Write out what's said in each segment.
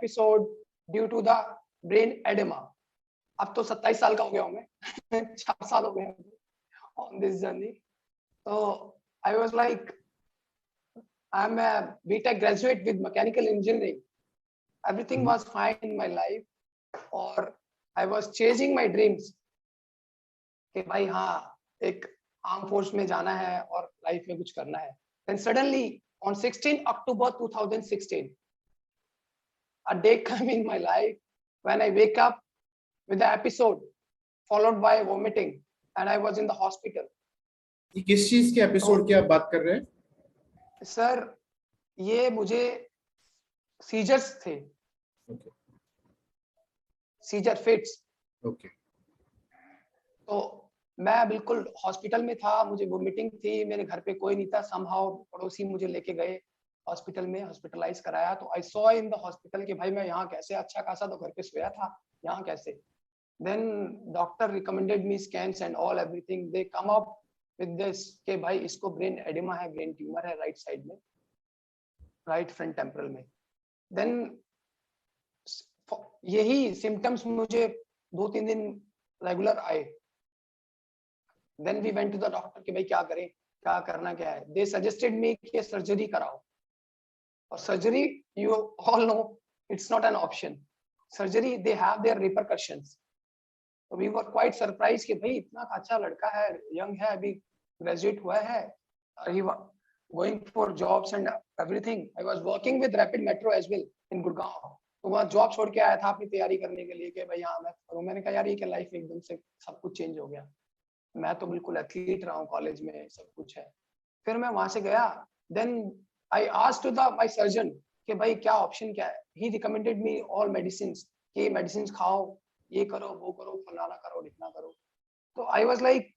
episode due to the brain edema. अब तो 27 साल का हो गया हूँ मैं 4 साल हो गए on this journey. So I was like, I'm a BTech graduate with mechanical engineering. Everything was fine in my life, और I was chasing my dreams कि भाई हाँ एक आर्म फोर्स में जाना है और लाइफ में कुछ करना है. Then suddenly on 16 October 2016, a day came in my life when I wake up with the episode followed by vomiting and I was in the hospital. ये किस चीज के एपिसोड की आप बात कर रहे हैं? सर ये मुझे सीजर्स थे. Seizure fits. ओके. तो मैं बिल्कुल हॉस्पिटल में था, मुझे वोमिटिंग थी, मेरे घर पे कोई नहीं था. समहाउ पड़ोसी मुझे लेके गए हॉस्पिटल में, हॉस्पिटलाइज कराया. तो I saw in the hospital कि भाई मैं यहाँ कैसे, अच्छा खासा तो घर पे सोया था, यहाँ कैसे. Then doctor recommended me scans and all everything. They come up with this कि भाई इसको ब्रेन एडिमा है, ब्रेन ट्यूमर है राइट साइड में, राइट फ्रंट टेम्परल में. देन यही सिम्टम्स मुझे 2-3 दिन रेगुलर आए. Then we went to the doctor कि भाई क्या करें, क्या करना क्या है. दे सजेस्टेड मी कि सर्जरी कराओ. और surgery you all know it's not an option. Surgery they have their repercussions. तो वी वर क्वाइट सरप्राइज कि भाई इतना अच्छा लड़का है, यंग है, अभी ग्रेजुएट हुआ है, he going for jobs and everything. I was working with rapid metro as well in Gurgaon. तो वहाँ जॉब छोड़ के आया था अपनी तैयारी करने के लिए कि भाई हाँ मैं मैंने कहा यार ये क्या लाइफ एकदम से सब कुछ चेंज हो गया. मैं तो बिल्कुल एथलीट रहा हूँ कॉलेज में, सब कुछ है. फिर मैं वहां से गया. Then I asked to the my surgeon कि भाई क्या ऑप्शन क्या है. He recommended me all medicines कि मेडिसिन खाओ, ये करो, वो करो, फलाना करो, ढिकना करो. तो आई was like,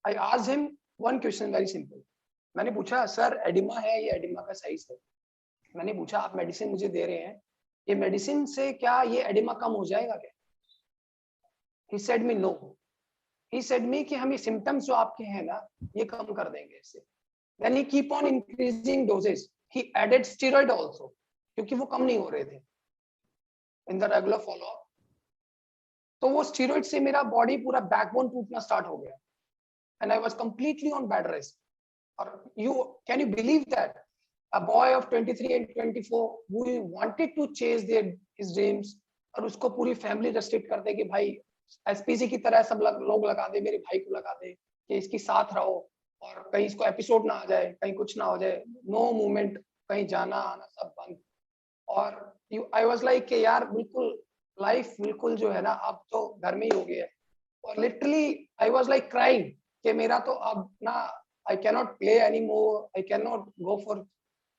I asked him one question very simple. मैंने पूछा सर एडिमा है, ये एडिमा का साइज है. मैंने पूछा आप मेडिसिन मुझे दे रहे हैं, ये मेडिसिन से क्या ये एडिमा कम हो जाएगा क्या? He said me know. He said me कि हम ये symptoms जो आपके हैं ना ये कम कर देंगे इससे. Then he keep on increasing doses. He added steroid also क्योंकि वो कम नहीं हो रहे थे in the regular follow up. तो वो steroid से मेरा body पूरा backbone टूटना start हो गया and I was completely on bed rest. और can you believe that a boy of 23 and 24 who wanted to chase his dreams और उसको पूरी family restrict कर दे कि भाई एसपीसी की तरह सब लोग लगा दे, मेरे भाई को लगा दे कि इसकी साथ रहो और कहीं इसको एपिसोड ना आ जाए, कहीं कुछ ना हो जाए, नो मूवमेंट, कहीं जाना आना सब बंद. और आई वाज लाइक कि यार बिल्कुल लाइफ बिल्कुल जो है ना अब तो घर में ही हो गया है. और literally I was like crying कि मेरा तो अब ना I can not play any more, I can not go for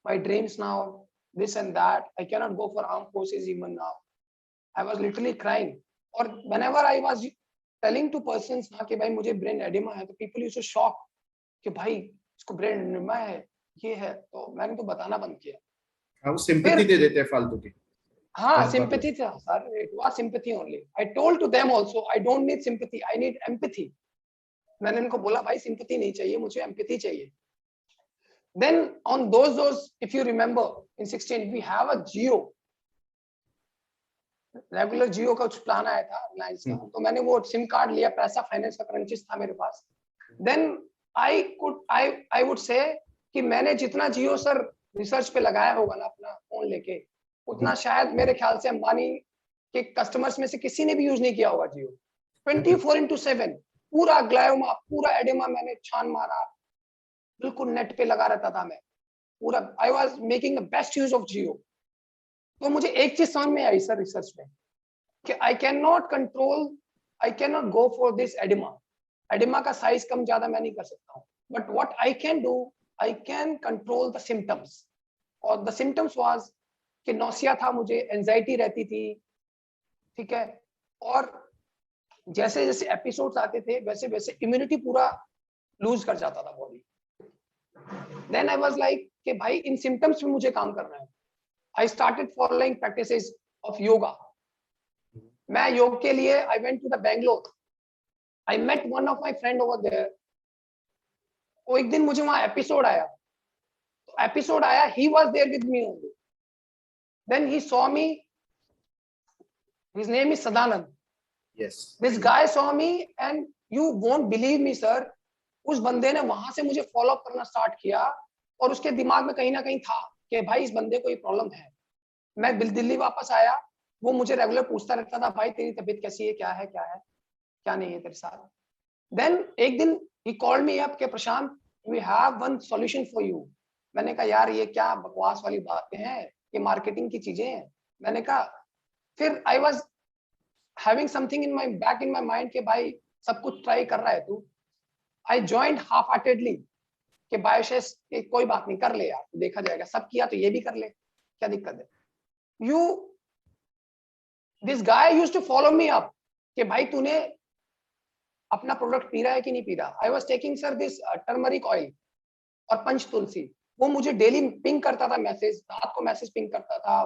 my dreams now, this and that, I can not go for arm forces even now. I was literally crying. और whenever I was telling to persons ना कि भाई मुझे brain oedema है, तो people used to shock कि भाई इसको ब्रेन एडिमा है, ये है. तो मैंने तो बताना बंद किया. हाँ, वो सिंपैथी दे देते हैं फालतू की. हाँ सिंपैथी था sir, it was sympathy only. I told to them also I don't need sympathy, I need empathy. मैंने उनको बोला भाई सिंपैथी नहीं चाहिए, मुझे एम्पैथी चाहिए. Then on those if you remember in 16 we have a Jio, regular Jio का कुछ प्लान आया था रिलायंस का. तो मैंने वो सिम कार्ड लिया, पैसा फाइनेंस का क्रंचिस था मेरे पास. देन आई वुड से कि मैंने जितना जियो सर रिसर्च पे लगाया होगा ना अपना फोन लेके, उतना शायद मेरे ख्याल से अंबानी के कस्टमर्स में से किसी ने भी यूज नहीं किया होगा जियो. 24/7 पूरा ग्लायोमा, पूरा एडिमा मैंने छान मारा, बिल्कुल नेट पे लगा रहता था मैं पूरा. I was making the best use of Jio. तो मुझे एक चीज समझ में आई सर रिसर्च में कि I can not control, I can not go for this oedema. Oedema का साइज कम ज्यादा मैं नहीं कर सकता हूँ, but what I can do, I can control the symptoms. और द सिम्टम्स वाज कि नौसिया था मुझे, एंजाइटी रहती थी, ठीक है. और जैसे जैसे एपिसोड्स आते थे वैसे वैसे इम्यूनिटी पूरा लूज कर जाता था body. Then I was like कि भाई इन सिम्टम्स पे मुझे काम करना है. I started following practices of yoga. मैं योग के लिए I went to the Bangalore. I met one of my friend over there. वो एक दिन मुझे वहाँ एपिसोड आया, तो एपिसोड आया, he was there with me only. Then he saw me His name is Sadanand. Yes. This guy saw me and you won't believe me sir, उस बंदे ने वहां से मुझे फॉलो अप करना स्टार्ट किया और उसके दिमाग में कहीं ना कहीं था कि भाई इस बंदे को ये प्रॉब्लम है। मैं दिल्ली वापस आया, वो मुझे रेगुलर पूछता रहता था, भाई तेरी तबीयत कैसी है, क्या है क्या नहीं है तेरे साथ। देन एक दिन he called me up के प्रशांत we have one solution for you। मैंने कहा यार ये क्या बकवास वाली बातें हैं, ये मार्केटिंग की चीजें हैं। मैंने कहा फिर I was having something in my back in my mind कि भाई सब कुछ ट्राई कर रहा है तू। I joined half-heartedly कि बायोशेस कोई बात नहीं, कर ले यार, देखा जाएगा, सब किया तो ये भी कर ले, क्या दिक्कत है। This guy used to follow me up कि भाई तूने अपना प्रोडक्ट पी रहा है कि नहीं पी रहा। आई was taking sir this turmeric oil और पंच तुलसी, वो मुझे डेली पिंग करता था मैसेज, रात को मैसेज पिंग करता था,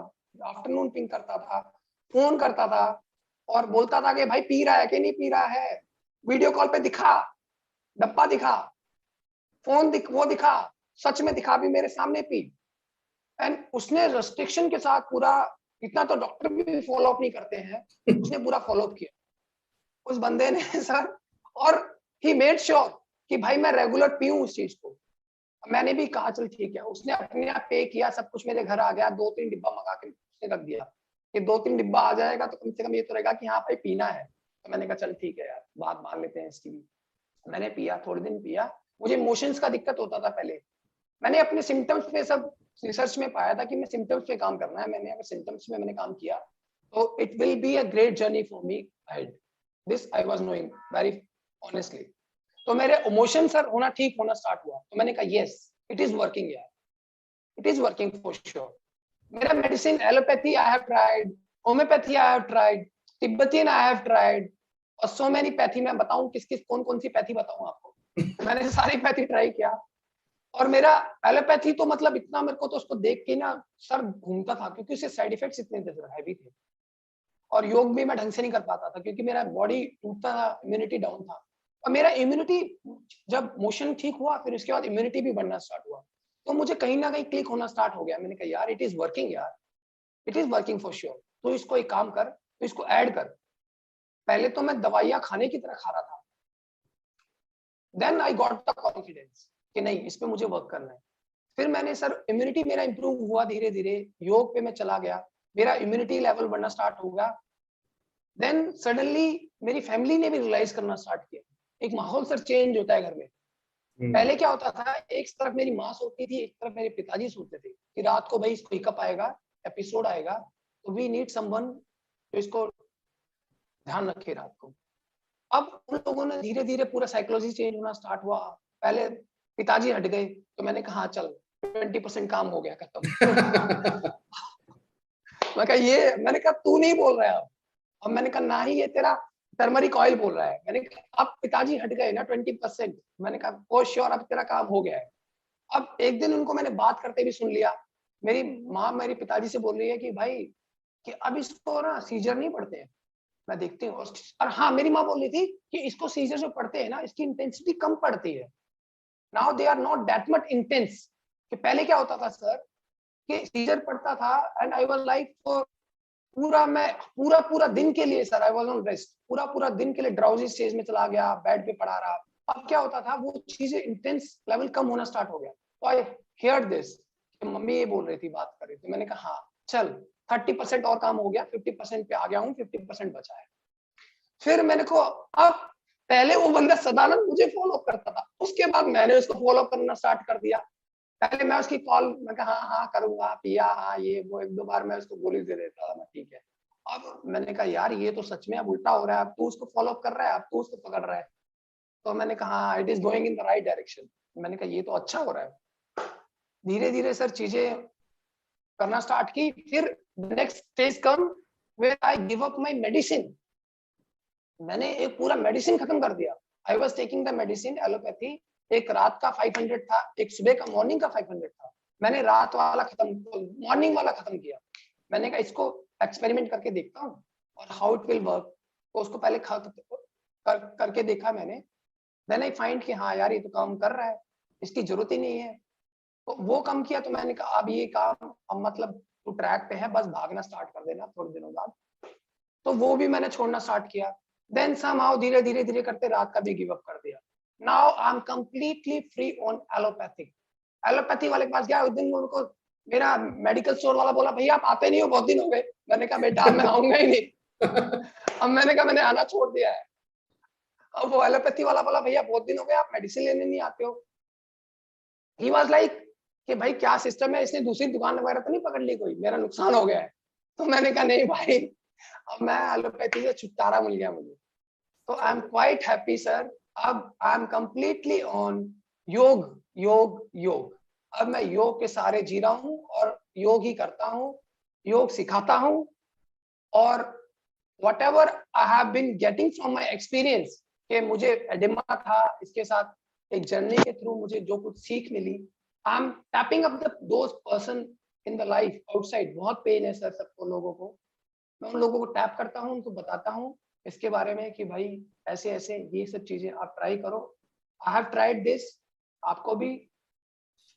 आफ्टरनून पिंग करता था, फोन करता था और बोलता था कि भाई पी रहा है कि नहीं पी रहा है, वीडियो कॉल पे दिखा, डब्बा दिखा, फोन वो दिखा, सच में दिखा भी मेरे सामने पी। एंड उसने रेस्ट्रिक्शन के साथ पूरा, इतना तो डॉक्टर भी फॉलो अप नहीं करते हैं, उसने पूरा फॉलो अप किया उस बंदे ने सर। और ही मेड श्योर कि भाई मैं रेगुलर पीऊं उस चीज को। मैंने भी कहा चल ठीक है, उसने अपने आप पे किया, सब कुछ मेरे घर आ गया, 2-3 डिब्बा मंगा के उसने रख दिया कि 2-3 डिब्बा आ जाएगा तो कम से कम ये तो रहेगा कि हाँ भाई पीना है। तो मैंने कहा चल ठीक है यार, बात मान लेते हैं इसकी भी। मैंने पिया, थोड़े दिन पिया, मुझे इमोशंस का दिक्कत होता था पहले। मैंने अपने सिम्टम्स पे सब रिसर्च में पाया था कि मैं सिम्टम्स पे काम करना है। मैंने अगर सिम्टम्स में मैंने काम किया तो it will be a great journey for me ahead. This I was knowing very honestly. तो मेरे इमोशन सर होना ठीक होना स्टार्ट हुआ, तो मैंने कहा यस इट इज वर्किंग यार, it is working for sure. मेरा medicine allopathy I have tried, homeopathy I have tried, Tibetan I have tried और सो मेनी पैथी। मैं बताऊं किस किस कौन कौन सी पैथी बताऊं आपको, मैंने सारी पैथी ट्राई किया। और मेरा एलोपैथी तो मतलब इतना मेरे को तो उसको देख के ना सर घूमता था, क्योंकि उसके साइड इफेक्ट्स इतने हैवी थे। और योग भी मैं ढंग से नहीं कर पाता था क्योंकि मेरा बॉडी टूटता था, इम्यूनिटी डाउन था। और मेरा इम्यूनिटी जब मोशन ठीक हुआ फिर उसके बाद इम्यूनिटी भी बढ़ना स्टार्ट हुआ, तो मुझे कहीं ना कहीं क्लिक होना स्टार्ट हो गया। मैंने कहा यार इट इज वर्किंग यार, it is working for sure. तो इसको एक काम कर, तो इसको ऐड कर। पहले तो मैं दवाइयां खाने की तरह खा रहा था, then I got the confidence कि नहीं इस पे मुझे वर्क करना है। फिर मैंने सर इम्यूनिटी मेरा इंप्रूव हुआ धीरे धीरे, योग पे मैं चला गया, मेरा इम्यूनिटी लेवल बढ़ना स्टार्ट हो गया। देन सडनली मेरी फैमिली ने भी रियलाइज करना स्टार्ट किया। एक माहौल सर चेंज होता है घर में। पहले क्या होता था, एक तरफ मेरी माँ सोती थी, एक तरफ मेरे पिताजी सोते थे कि रात को भाई इसको हिकअप आएगा, एपिसोड आएगा, तो वी नीड समवन जो इसको ध्यान रखे रात को। अब उन लोगों ने धीरे धीरे पूरा साइकोलॉजी चेंज होना स्टार्ट हुआ। पहले पिताजी हट गए तो मैंने कहा चल 20% काम हो गया, खत्म। मैंने कहा तू नहीं बोल रहा है अब मैंने कहा ना ही ये तेरा टर्मरिक ऑयल बोल रहा है। मैंने कहा अब पिताजी हट गए ना 20%, मैंने कहा ओ श्योर अब तेरा काम हो गया है। अब एक दिन उनको मैंने बात करते भी सुन लिया। मेरी माँ मेरे पिताजी से बोल रही है कि भाई कि अब इसको ना सीजर नहीं पड़ते हैं, मैं देखती हूँ। और हाँ मेरी माँ बोल रही थी कि इसको सीजर जो पड़ते हैं ना इसकी इंटेंसिटी कम पड़ती है, now they are not that much intense. कि पहले क्या होता था सर कि सीजर पड़ता था एंड आई वाज लाइक पूरा दिन के लिए sir I was on rest, पूरा दिन के लिए ड्राउजी स्टेज में चला गया, बेड पे पड़ा रहा। अब क्या होता था, वो चीजें इंटेंस लेवल कम होना स्टार्ट हो गया। तो आई हियर्ड दिस, मम्मी ये बोल रही थी, बात कर रही थी। मैंने कहा हाँ चल 30% और काम हो गया, 50% पे आ गया हूँ, 50% बचा है। फिर मैंने को अब पहले वो बंदा सदानंद मुझे फॉलो करता था, उसके बाद मैंने उसको फॉलो करना स्टार्ट कर दिया। पहले मैं उसकी कॉल, मैं कहा हाँ करूंगा, पिया हाँ ये वो, 1-2 बार मैं उसको गोली दे देता था, मैं ठीक है। अब मैंने कहा यार ये तो सच में अब उल्टा हो रहा है, अब तू उसको फॉलो कर रहा है, अब तू उसको पकड़ रहा है। तो मैंने कहा it is going in the right direction. मैंने कहा ये तो अच्छा हो रहा है। धीरे धीरे सर चीजें करना स्टार्ट की। फिर next stage come where I give up my medicine. मैंने एक पूरा मेडिसिन खत्म कर दिया। I was taking the medicine allopathy, एक रात का 500 था, एक सुबह का मॉर्निंग का 500 था। मैंने रात वाला खत्म, मॉर्निंग वाला खत्म किया। मैंने कहा इसको एक्सपेरिमेंट करके देखता हूँ और हाउ इट विल वर्क। तो उसको पहले करके देखा मैंने। देन आई फाइंड कि हाँ यार ये तो काम कर रहा है, इसकी जरूरत ही नहीं है। तो वो कम किया। तो मैंने कहा अब ये काम अब मतलब तू ट्रैक पे है, बस भागना स्टार्ट कर देना थोड़े दिनों बाद। तो वो भी मैंने छोड़ना स्टार्ट किया। देन समहाउ धीरे धीरे धीरे करते रात का भी गिव अप कर दिया। Now I am completely free on allopathic. Allopathy वाले के पास गया, उस दिन उनको मेरा मेडिकल स्टोर वाला बोला भैया आप आते नहीं हो, बहुत दिन हो गए। मैंने कहा बेटा मैं आऊंगा ही नहीं। अब मैंने कहा मैंने आना छोड़ दिया है। अब वो एलोपैथी वाला बोला भैया बहुत दिन हो गए आप मेडिसिन लेने नहीं आते हो। ही वाज लाइक कि भाई क्या सिस्टम है, इसने दूसरी दुकान वगैरह तो नहीं पकड़ ली कोई, मेरा नुकसान हो गया है। तो मैंने कहा नहीं भाई, अब मैं एलोपैथी से छुटकारा मिल गया मुझे। तो I am quite happy sir. अब I am completely on yoga yoga yoga. अब मैं योग के सहारे जी रहा हूँ और योग ही करता हूँ, योग सिखाता हूँ। और whatever I have been getting from my experience, कि मुझे एडिमा था, इसके साथ एक जर्नी के थ्रू मुझे जो कुछ सीख मिली, I am tapping up those person in the life outside. बहुत पेन है सर सबको लोगों को, मैं उन लोगों को टैप करता हूँ, उनको बताता हूँ इसके बारे में कि भाई ऐसे ऐसे ये सब चीजें आप ट्राई करो। आई हैव ट्राइड दिस, आपको भी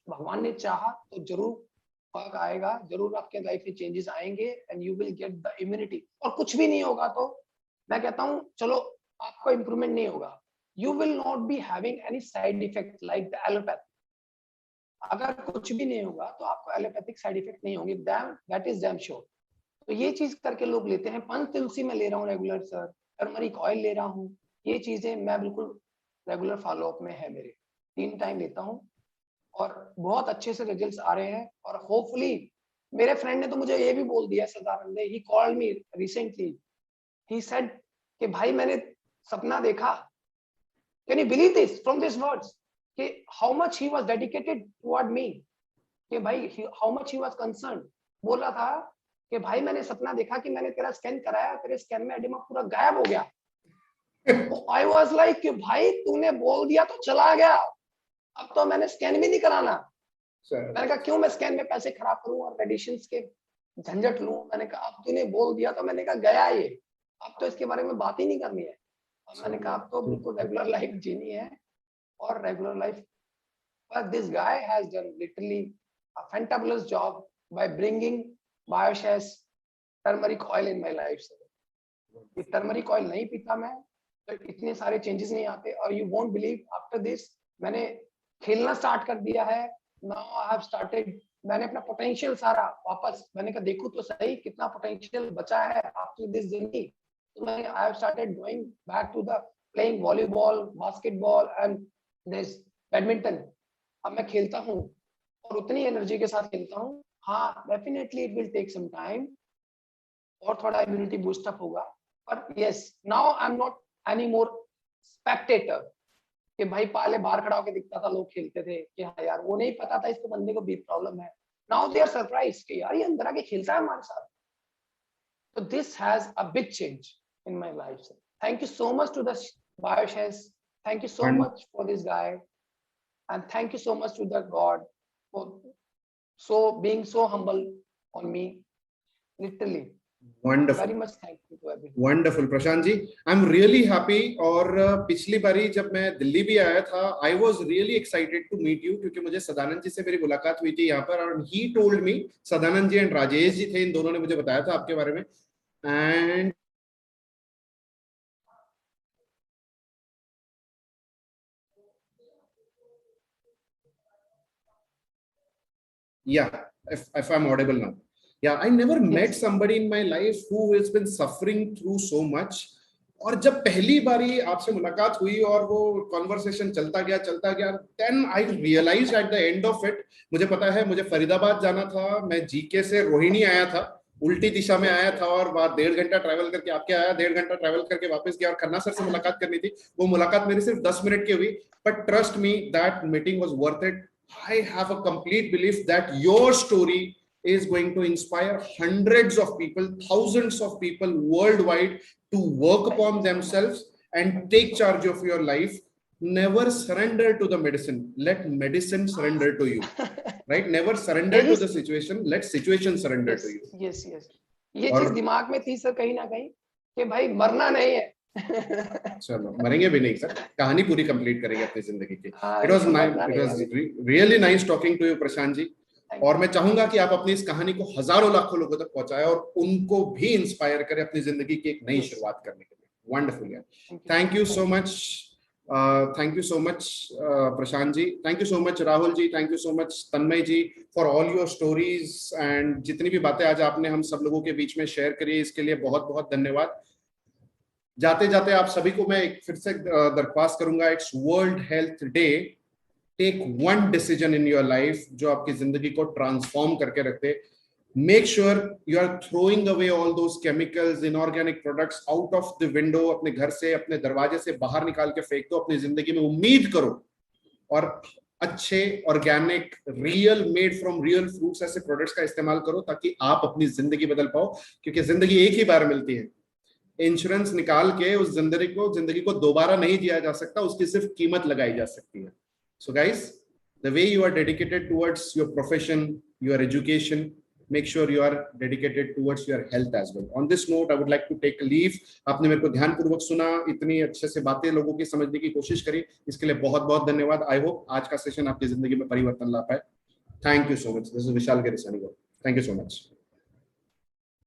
भगवान ने चाहा तो जरूर फर्क आएगा, जरूर आपके लाइफ में चेंजेस आएंगे and you will get the immunity. और कुछ भी नहीं होगा तो मैं कहता हूँ चलो आपको इंप्रूवमेंट नहीं होगा, you will not be having any side effect like the allopathy. अगर कुछ भी नहीं होगा तो आपको एलोपैथिक साइड इफेक्ट नहीं होंगे, दैट इज डैम श्योर। तो ये चीज करके लोग लेते हैं। पंच तुलसी में ले रहा हूँ रेगुलर सर, टर्मरिक ऑयल ले रहा हूँ, ये चीजें मैं बिल्कुल रेगुलर फॉलोअप में है मेरे, 3 टाइम लेता हूँ और बहुत अच्छे से रिजल्ट्स आ रहे हैं। और होपफुली मेरे फ्रेंड ने तो मुझे ये भी बोल दिया Sadanand, he called me recently, he said कि भाई मैंने सपना देखा, can you believe this, from this words, कि how much he was dedicated toward me, कि भाई how much he was concern. बोल रहा था कि भाई मैंने सपना देखा कि मैंने तेरा स्कैन कराया, तेरे स्कैन में एडिमा पूरा गायब हो गया। आई वाज लाइक कि भाई तूने बोल दिया तो चला गया, अब तो मैंने स्कैन भी नहीं कराना। मैंने कहा क्यों मैं स्कैन में पैसे खराब करूं और रेडिएशंस के झंझट लूं। मैंने कहा अब तूने बोल दिया तो मैंने कहा गया ये, अब तो इसके बारे में बात ही नहीं करनी है। और मैंने कहा अब तो बिल्कुल रेगुलर लाइफ जीनी है और regular life. But this guy has done literally a fantabulous job by bringing Bioshas turmeric oil in my life. ये टर्मरिक ऑयल नहीं पीता मैं तो इतने सारे चेंजेस नहीं आते। और you won't believe after this मैंने खेलना स्टार्ट कर दिया है। नाउ आई हैव स्टार्टेड, मैंने अपना पोटेंशियल सारा वापस, मैंने कहा देखो तो सही कितना पोटेंशियल बचा है आफ्टर दिस जर्नी। तो मैंने I have started going back to the playing volleyball, basketball and this badminton. अब मैं खेलता हूँ और उतनी एनर्जी के साथ खेलता हूँ। हाँ definitely it will take some time और थोड़ा इम्यूनिटी बूस्ट अप होगा। पर yes now I am not any more spectator, कि भाई पहले बाहर खड़ा होकर दिखता था, लोग खेलते थे कि हाँ यार, वो नहीं पता था इसको बंदे को भी प्रॉब्लम है। नाउ दे आर सरप्राइज कि यार ये अंदर आके खेलता है हमारे साथ। तो this has a big change in my life. Thank you so much to the Bioshas, thank you so much for this guy and thank you so much to the God for so being so humble on me, literally. Wonderful. Very much thank you to everyone. Wonderful Prashant ji, I am really happy. और पिछली बारी जब मैं दिल्ली भी आया था, I was really excited to meet you, क्योंकि मुझे सदानंद जी से मेरी मुलाकात हुई थी यहाँ पर, और he told me, Sadanand ji and Rajesh ji थे, इन दोनों ने मुझे बताया था आपके बारे में। And yeah, if I'm audible now. Yeah, I never met somebody in my life who has been suffering through so much. और जब पहली बारी आपसे मुलाकात हुई और वो कॉन्वर्सेशन चलता गया, then I realized at the end of it, मुझे पता है मुझे फरीदाबाद जाना था, मैं जीके से रोहिणी आया था, उल्टी दिशा में आया था, और वहां 1.5 घंटा ट्रैवल करके आपके आया, 1.5 घंटा ट्रैवल करके वापस गया, और खन्ना सर से मुलाकात करनी थी। वो मुलाकात मेरी सिर्फ 10 मिनट की हुई, but trust me that meeting was worth it. I have a complete belief that your story is going to inspire hundreds of people, thousands of people worldwide to work upon themselves and take charge of your life. Never surrender to the medicine. Let medicine surrender to you. Right? Never surrender to the situation. Let situation surrender to you. Yes, yes. ये चीज दिमाग में थी sir कहीं ना कहीं कि भाई मरना नहीं है। चलो मरेंगे भी नहीं सर, कहानी पूरी कंप्लीट करेंगे अपनी जिंदगी की। It was really nice talking to you Prashant ji. और मैं चाहूंगा कि आप अपनी इस कहानी को हजारों लाखों लोगों तक पहुंचाएं और उनको भी इंस्पायर करें अपनी जिंदगी की एक नई शुरुआत करने के लिए। वंडरफुल यार, thank you so much, thank you so much Prashant ji, thank you so much Rahul ji, thank you so much Tanmay ji for all your stories and जितनी भी बातें आज आपने हम सब लोगों के बीच में शेयर करी, इसके लिए बहुत बहुत धन्यवाद। जाते जाते आप सभी को मैं एक फिर से दरख्वास्त करूंगा, it's world health day. Take one decision in your life जो आपकी जिंदगी को ट्रांसफॉर्म करके रखते। Make sure you are throwing away all those chemicals, inorganic products out of the window. अपने घर से, अपने दरवाजे से बाहर निकाल के फेंक दो। अपनी जिंदगी में उम्मीद करो और अच्छे organic real made from real fruits ऐसे प्रोडक्ट्स का इस्तेमाल करो ताकि आप अपनी जिंदगी बदल पाओ, क्योंकि जिंदगी एक ही बार मिलती है। इंश्योरेंस निकाल के उस जिंदगी को दोबारा नहीं जिया जा सकता, उसकी सिर्फ कीमत लगाई जा सकती है। So guys, the way you are dedicated towards your profession, your education, make sure you are dedicated towards your health as well. On this note, I would like to take a leave. आपने मेरे को ध्यानपूर्वक सुना, इतनी अच्छे से बातें लोगों की समझने की कोशिश करी, इसके लिए बहुत बहुत धन्यवाद। आई होप आज का सेशन आपकी जिंदगी में परिवर्तन ला पाए। Thank you so much. This is Vishal Girisani. Thank you so much.